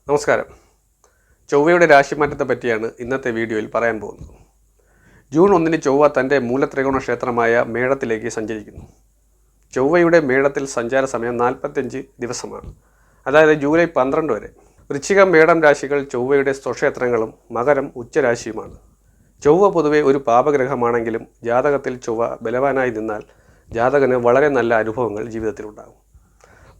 നമസ്കാരം. ചൊവ്വയുടെ രാശിമാറ്റത്തെ പറ്റിയാണ് ഇന്നത്തെ വീഡിയോയിൽ പറയാൻ പോകുന്നത്. ജൂൺ 1 ചൊവ്വ തൻ്റെ മൂലത്രികോണ ക്ഷേത്രമായ മേടത്തിലേക്ക് സഞ്ചരിക്കുന്നു. ചൊവ്വയുടെ മേടത്തിൽ സഞ്ചാര സമയം 45 ദിവസമാണ്, അതായത് ജൂലൈ 12 വരെ. വൃശ്ചികം, മേടം രാശികൾ ചൊവ്വയുടെ സ്വക്ഷേത്രങ്ങളും മകരം ഉച്ചരാശിയുമാണ്. ചൊവ്വ പൊതുവെ ഒരു പാപഗ്രഹമാണെങ്കിലും ജാതകത്തിൽ ചൊവ്വ ബലവാനായി നിന്നാൽ ജാതകന് വളരെ നല്ല അനുഭവങ്ങൾ ജീവിതത്തിലുണ്ടാകും.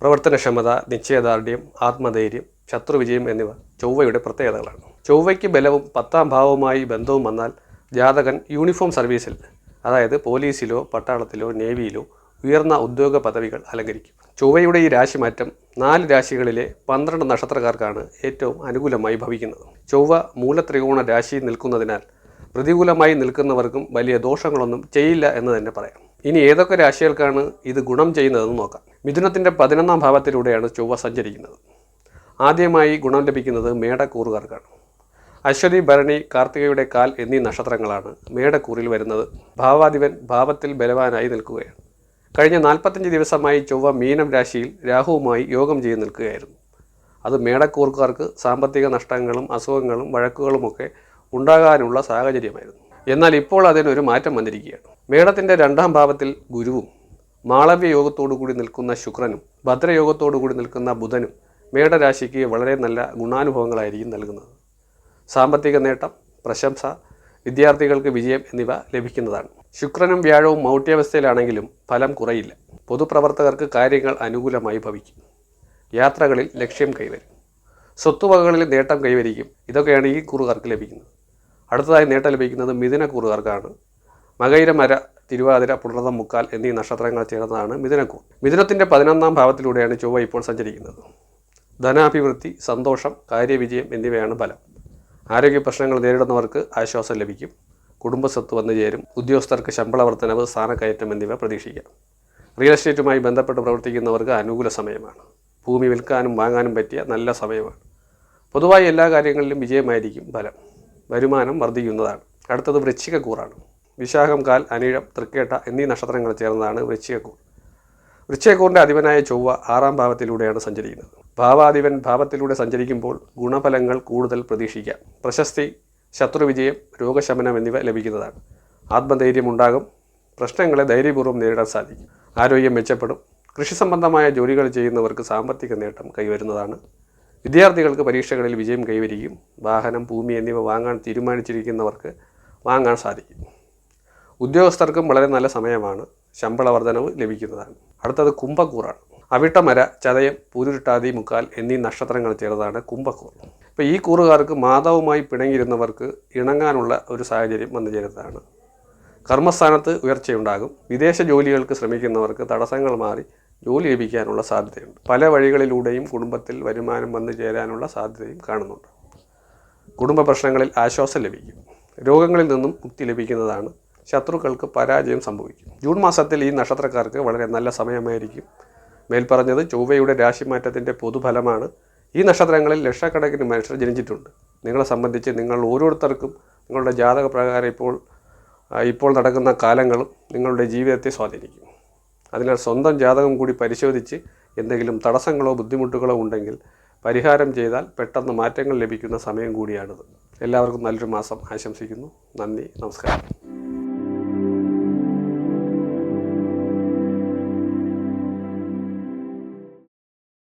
പ്രവർത്തനക്ഷമത, നിശ്ചയദാർഢ്യം, ആത്മധൈര്യം, ശത്രുവിജയം എന്നിവ ചൊവ്വയുടെ പ്രത്യേകതകളാണ്. ചൊവ്വയ്ക്ക് ബലവും 10ാം ഭാവവുമായി ബന്ധവും വന്നാൽ ജാതകൻ യൂണിഫോം സർവീസിൽ, അതായത് പോലീസിലോ പട്ടാളത്തിലോ നേവിയിലോ ഉയർന്ന ഉദ്യോഗ പദവികൾ അലങ്കരിക്കും. ചൊവ്വയുടെ ഈ രാശിമാറ്റം 4 രാശികളിലെ 12 നക്ഷത്രക്കാർക്കാണ് ഏറ്റവും അനുകൂലമായി ഭവിക്കുന്നത്. ചൊവ്വ മൂലത്രികോണ രാശിയിൽ നിൽക്കുന്നതിനാൽ പ്രതികൂലമായി നിൽക്കുന്നവർക്കും വലിയ ദോഷങ്ങളൊന്നും ചെയ്യില്ല എന്ന് തന്നെ പറയാം. ഇനി ഏതൊക്കെ രാശികൾക്കാണ് ഇത് ഗുണം ചെയ്യുന്നതെന്ന് നോക്കാം. മിഥുനത്തിൻ്റെ 11ാം ഭാവത്തിലൂടെയാണ് ചൊവ്വ സഞ്ചരിക്കുന്നത്. ആദ്യമായി ഗുണം ലഭിക്കുന്നത് മേടക്കൂറുകാർക്കാണ്. അശ്വതി, ഭരണി, കാർത്തികയുടെ കാൽ എന്നീ നക്ഷത്രങ്ങളാണ് മേടക്കൂറിൽ വരുന്നത്. ഭാവാധിപൻ ഭാവത്തിൽ ബലവാനായി നിൽക്കുകയാണ്. കഴിഞ്ഞ 45 ദിവസമായി ചൊവ്വ മീനം രാശിയിൽ രാഹുവുമായി യോഗം ചെയ്ത് നിൽക്കുകയായിരുന്നു. അത് മേടക്കൂറുകാർക്ക് സാമ്പത്തിക നഷ്ടങ്ങളും അസുഖങ്ങളും വഴക്കുകളുമൊക്കെ ഉണ്ടാകാനുള്ള സാഹചര്യമായിരുന്നു. എന്നാൽ ഇപ്പോൾ അതിനൊരു മാറ്റം വന്നിരിക്കുകയാണ്. മേടത്തിൻ്റെ 2ാം ഭാവത്തിൽ ഗുരുവും മാളവ്യ യോഗത്തോടുകൂടി നിൽക്കുന്ന ശുക്രനും ഭദ്രയോഗത്തോടുകൂടി നിൽക്കുന്ന ബുധനും മേടരാശിക്ക് വളരെ നല്ല ഗുണാനുഭവങ്ങളായിരിക്കും നൽകുന്നത്. സാമ്പത്തിക നേട്ടം, പ്രശംസ, വിദ്യാർത്ഥികൾക്ക് വിജയം എന്നിവ ലഭിക്കുന്നതാണ്. ശുക്രനും വ്യാഴവും മൗഢ്യാവസ്ഥയിലാണെങ്കിലും ഫലം കുറയില്ല. പൊതുപ്രവർത്തകർക്ക് കാര്യങ്ങൾ അനുകൂലമായി ഭവിക്കും. യാത്രകളിൽ ലക്ഷ്യം കൈവരും. സ്വത്തുവകകളിൽ നേട്ടം കൈവരിക്കും. ഇതൊക്കെയാണ് ഈ കൂറുകാർക്ക് ലഭിക്കുന്നത്. അടുത്തതായി നേട്ടം ലഭിക്കുന്നത് മിഥുനക്കൂറുകാർക്കാണ്. മകയിരമര, തിരുവാതിര, പുണർതം, മുക്കാൽ എന്നീ നക്ഷത്രങ്ങൾ ചേർന്നതാണ് മിഥുനക്കൂർ. മിഥുനത്തിൻ്റെ 11ാം ഭാവത്തിലൂടെയാണ് ചൊവ്വ ഇപ്പോൾ സഞ്ചരിക്കുന്നത്. ധനാഭിവൃദ്ധി, സന്തോഷം, കാര്യവിജയം എന്നിവയാണ് ഫലം. ആരോഗ്യ പ്രശ്നങ്ങൾ നേരിടുന്നവർക്ക് ആശ്വാസം ലഭിക്കും. കുടുംബസ്വത്ത് വന്നു ചേരും. ഉദ്യോഗസ്ഥർക്ക് ശമ്പള വർധനവ്, സ്ഥാനക്കയറ്റം എന്നിവ പ്രതീക്ഷിക്കാം. റിയൽ എസ്റ്റേറ്റുമായി ബന്ധപ്പെട്ട് പ്രവർത്തിക്കുന്നവർക്ക് അനുകൂല സമയമാണ്. ഭൂമി വിൽക്കാനും വാങ്ങാനും പറ്റിയ നല്ല സമയമാണ്. പൊതുവായി എല്ലാ കാര്യങ്ങളിലും വിജയമായിരിക്കും ഫലം. വരുമാനം വർദ്ധിക്കുന്നതാണ്. അടുത്തത് വൃശ്ചികക്കൂറാണ്. വിശാഖം, കാൽ, അനിഴം, തൃക്കേട്ട എന്നീ നക്ഷത്രങ്ങൾ ചേർന്നതാണ് വൃശ്ചികക്കൂർ. വൃശ്ചികക്കൂറിൻ്റെ അധിപനായ ചൊവ്വ 6ാം ഭാവത്തിലൂടെയാണ് സഞ്ചരിക്കുന്നത്. ഭാവാധിപൻ ഭാവത്തിലൂടെ സഞ്ചരിക്കുമ്പോൾ ഗുണഫലങ്ങൾ കൂടുതൽ പ്രതീക്ഷിക്കാം. പ്രശസ്തി, ശത്രുവിജയം, രോഗശമനം എന്നിവ ലഭിക്കുന്നതാണ്. ആത്മധൈര്യം ഉണ്ടാകും. പ്രശ്നങ്ങളെ ധൈര്യപൂർവ്വം നേരിടാൻ സാധിക്കും. ആരോഗ്യം മെച്ചപ്പെടും. കൃഷി സംബന്ധമായ ജോലികൾ ചെയ്യുന്നവർക്ക് സാമ്പത്തിക നേട്ടം കൈവരുന്നതാണ്. വിദ്യാർത്ഥികൾക്ക് പരീക്ഷകളിൽ വിജയം കൈവരിക്കും. വാഹനം, ഭൂമി എന്നിവ വാങ്ങാൻ തീരുമാനിച്ചിരിക്കുന്നവർക്ക് വാങ്ങാൻ സാധിക്കും. ഉദ്യോഗസ്ഥർക്കും വളരെ നല്ല സമയമാണ്. ശമ്പള വർധനവ് ലഭിക്കുന്നതാണ്. അടുത്തത് കുംഭക്കൂറാണ്. അവിട്ടമര, ചതയം, പൂരുരുട്ടാതി, മുക്കാൽ എന്നീ നക്ഷത്രങ്ങൾ ചേർന്നതാണ് കുംഭക്കൂർ. ഇപ്പോൾ ഈ കൂറുകാർക്ക് മാതാവുമായി പിണങ്ങിയിരുന്നവർക്ക് ഇണങ്ങാനുള്ള ഒരു സാഹചര്യം വന്നു ചേരുന്നതാണ്. കർമ്മസ്ഥാനത്ത് ഉയർച്ചയുണ്ടാകും. വിദേശ ജോലികൾക്ക് ശ്രമിക്കുന്നവർക്ക് തടസ്സങ്ങൾ മാറി ജോലി ലഭിക്കാനുള്ള സാധ്യതയുണ്ട്. പല വഴികളിലൂടെയും കുടുംബത്തിൽ വരുമാനം വന്നു ചേരാനുള്ള സാധ്യതയും കാണുന്നുണ്ട്. കുടുംബ പ്രശ്നങ്ങളിൽ ആശ്വാസം ലഭിക്കും. രോഗങ്ങളിൽ നിന്നും മുക്തി ലഭിക്കുന്നതാണ്. ശത്രുക്കൾക്ക് പരാജയം സംഭവിക്കും. ജൂൺ മാസത്തിൽ ഈ നക്ഷത്രക്കാർക്ക് വളരെ നല്ല സമയമായിരിക്കും. മേൽപ്പറഞ്ഞത് ചൊവ്വയുടെ രാശിമാറ്റത്തിൻ്റെ പൊതുഫലമാണ്. ഈ നക്ഷത്രങ്ങളിൽ ലക്ഷക്കണക്കിന് മനുഷ്യർ ജനിച്ചിട്ടുണ്ട്. നിങ്ങളെ സംബന്ധിച്ച് നിങ്ങൾ ഓരോരുത്തർക്കും നിങ്ങളുടെ ജാതക പ്രകാരം ഇപ്പോൾ നടക്കുന്ന കാലങ്ങളും നിങ്ങളുടെ ജീവിതത്തെ സ്വാധീനിക്കും. അതിനാൽ സ്വന്തം ജാതകം കൂടി പരിശോധിച്ച് എന്തെങ്കിലും തടസ്സങ്ങളോ ബുദ്ധിമുട്ടുകളോ ഉണ്ടെങ്കിൽ പരിഹാരം ചെയ്താൽ പെട്ടെന്ന് മാറ്റങ്ങൾ ലഭിക്കുന്ന സമയം കൂടിയാണിത്. എല്ലാവർക്കും നല്ലൊരു മാസം ആശംസിക്കുന്നു. നന്ദി, നമസ്കാരം.